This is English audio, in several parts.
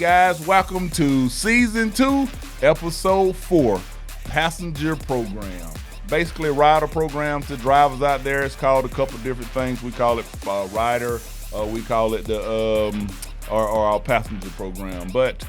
guys, welcome to Season 2, Episode 4, Passenger Program. Basically, rider programs to drivers out there. It's called a couple different things. We call it rider, we call it the our passenger program. But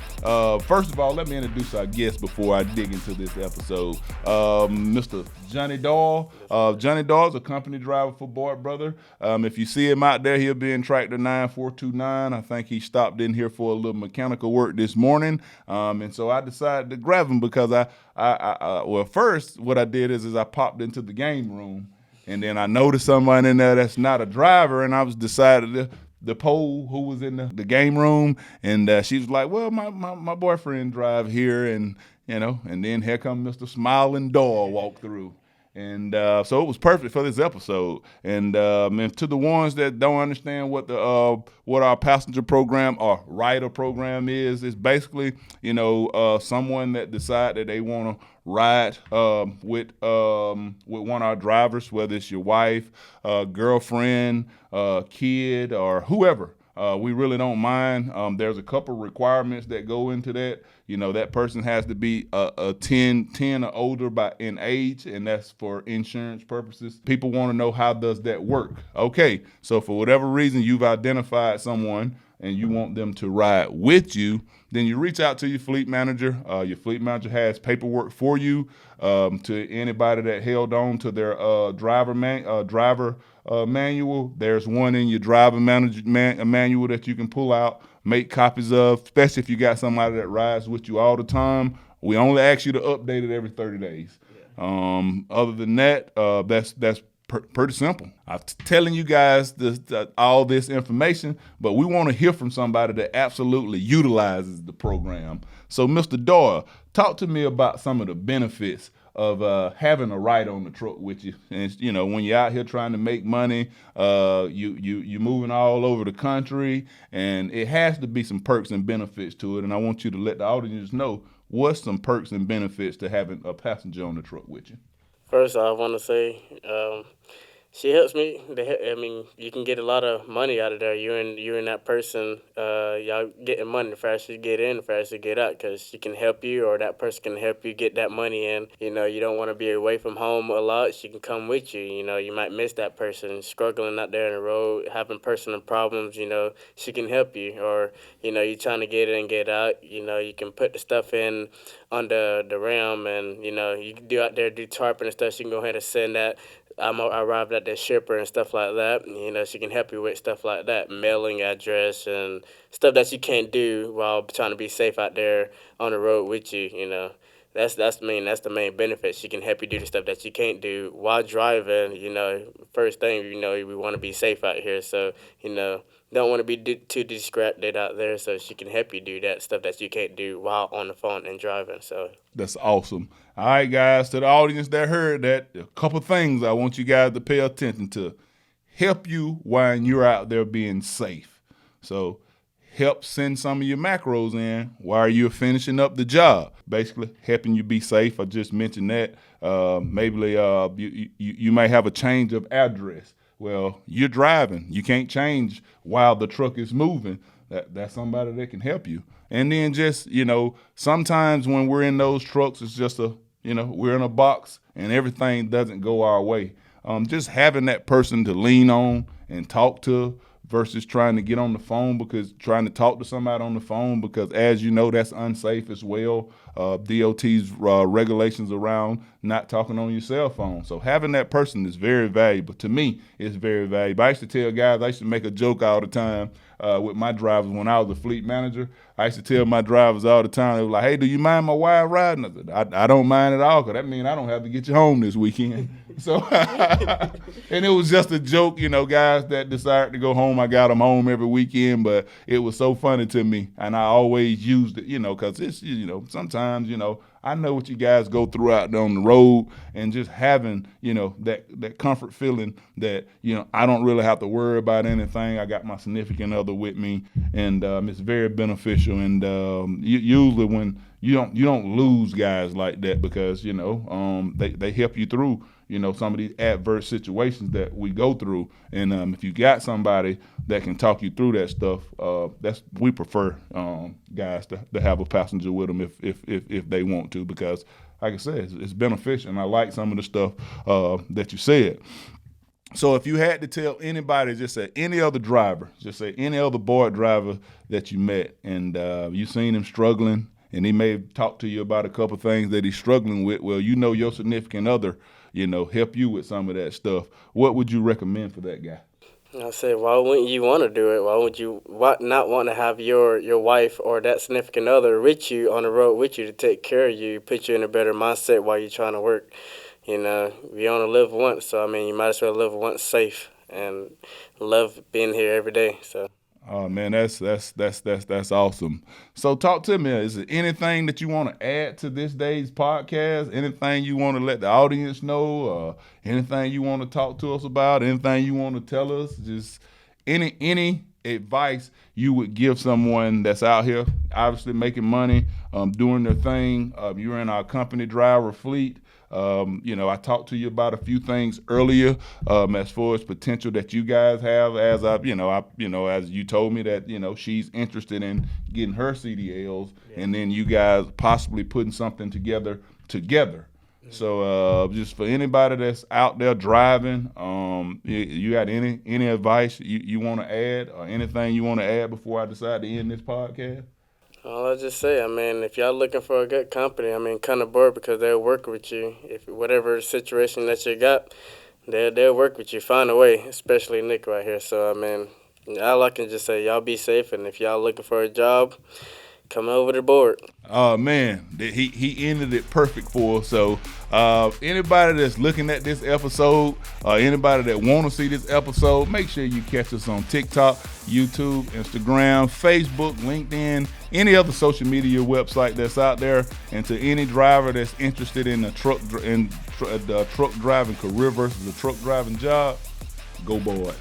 first of all, let me introduce our guest before I dig into this episode. Mr. Johnny Doyle. Johnny Doyle is a company driver for Boyd Brother. If you see him out there, he'll be in Tractor 9429. I think he stopped in here for a little mechanical work this morning. And so I decided to grab him because well, first what I did is I popped into the game room, and then I noticed someone in there that's not a driver, and I was decided to poll who was in the game room, and she was like, well, my boyfriend drive here, and and then here come Mr. Smiling Doyle walk through. And so it was perfect for this episode. And to the ones that don't understand what our passenger program or rider program is, it's basically, someone that decide that they want to ride with one of our drivers, whether it's your wife, girlfriend, kid, or whoever. We really don't mind. There's a couple requirements that go into that. That person has to be a 10 or older in age, and that's for insurance purposes. People want to know, how does that work? Okay, so for whatever reason you've identified someone and you want them to ride with you, then you reach out to your fleet manager. Your fleet manager has paperwork for you. To anybody that held on to their driver manual, there's one in your driver manual that you can pull out, make copies of, especially if you got somebody that rides with you all the time. We only ask you to update it every 30 days. Yeah. Other than that, that's pretty simple. I'm telling you guys all this information, but we want to hear from somebody that absolutely utilizes the program. So, Mr. Doyle, talk to me about some of the benefits of having a rider on the truck with you. And when you're out here trying to make money, you're moving all over the country, and it has to be some perks and benefits to it. And I want you to let the audience know what's some perks and benefits to having a passenger on the truck with you. First, I want to say she helps me. You can get a lot of money out of there. You and that person, y'all getting money. The faster you get in, the faster you get out, because she can help you, or that person can help you get that money in. You don't want to be away from home a lot. She can come with you. You might miss that person struggling out there on the road, having personal problems. She can help you. Or you're trying to get in and get out. You can put the stuff in under the ram, and you can do out there, do tarping and stuff. She can go ahead and send that. I arrived at the shipper and stuff like that. She can help you with stuff like that, mailing address and stuff that you can't do while trying to be safe out there on the road with you. That's the main benefit. She can help you do the stuff that you can't do while driving. First thing, we want to be safe out here. So, don't want to be too distracted out there. So she can help you do that stuff that you can't do while on the phone and driving. So that's awesome. All right, guys, to the audience that heard that, a couple things I want you guys to pay attention to. Help you while you're out there being safe. So help send some of your macros in while you're finishing up the job. Basically, helping you be safe. I just mentioned that. Maybe you may have a change of address. Well, you're driving. You can't change while the truck is moving. That's somebody that can help you. And then just, sometimes when we're in those trucks, it's just we're in a box and everything doesn't go our way. Just having that person to lean on and talk to versus trying to get on the phone, because trying to talk to somebody on the phone, because as you know, that's unsafe as well. DOT's regulations around not talking on your cell phone. So having that person is very valuable. To me, it's very valuable. I used to tell guys, I used to make a joke all the time with my drivers when I was a fleet manager. I used to tell my drivers all the time, they were like, hey, do you mind my wife riding? I said, I don't mind at all, because that means I don't have to get you home this weekend. So, and it was just a joke, guys that decided to go home. I got them home every weekend, but it was so funny to me. And I always used it, because it's, sometimes, I know what you guys go through out there on the road, and just having, that comfort feeling that, I don't really have to worry about anything. I got my significant other with me, and it's very beneficial. And usually when you don't lose guys like that because they help you through some of these adverse situations that we go through. And if you got somebody that can talk you through that stuff, we prefer guys to have a passenger with them if they want to, because like I said, it's beneficial. And I like some of the stuff that you said. So if you had to tell anybody, just say any other driver, just say any other board driver that you met, and you seen him struggling, and he may talk to you about a couple things that he's struggling with. Well, your significant other, help you with some of that stuff. What would you recommend for that guy? I say, why wouldn't you want to do it? Why would you not want to have your wife or that significant other with you on the road with you to take care of you, put you in a better mindset while you're trying to work? We only live once, so you might as well live once safe and love being here every day. So. Oh man, that's awesome. So talk to me. Is there anything that you want to add to this day's podcast? Anything you want to let the audience know? Anything you want to talk to us about? Anything you want to tell us? Just any advice you would give someone that's out here, obviously making money, doing their thing. You're in our company driver fleet. I talked to you about a few things earlier as far as potential that you guys have. As as you told me that she's interested in getting her CDLs, and then you guys possibly putting something together. So just for anybody that's out there driving, you got any advice you want to add, or anything you want to add before I decide to end this podcast? I'll just say, if y'all looking for a good company, come aboard, because they'll work with you. If whatever situation that you got, they'll work with you, find a way, especially Nick right here. So, all I can just say, y'all be safe, and if y'all looking for a job, come over the board. Oh, man, he ended it perfect for us. So anybody that's looking at this episode, anybody that want to see this episode, make sure you catch us on TikTok, YouTube, Instagram, Facebook, LinkedIn, any other social media website that's out there. And to any driver that's interested in the truck driving career versus a truck driving job, go board.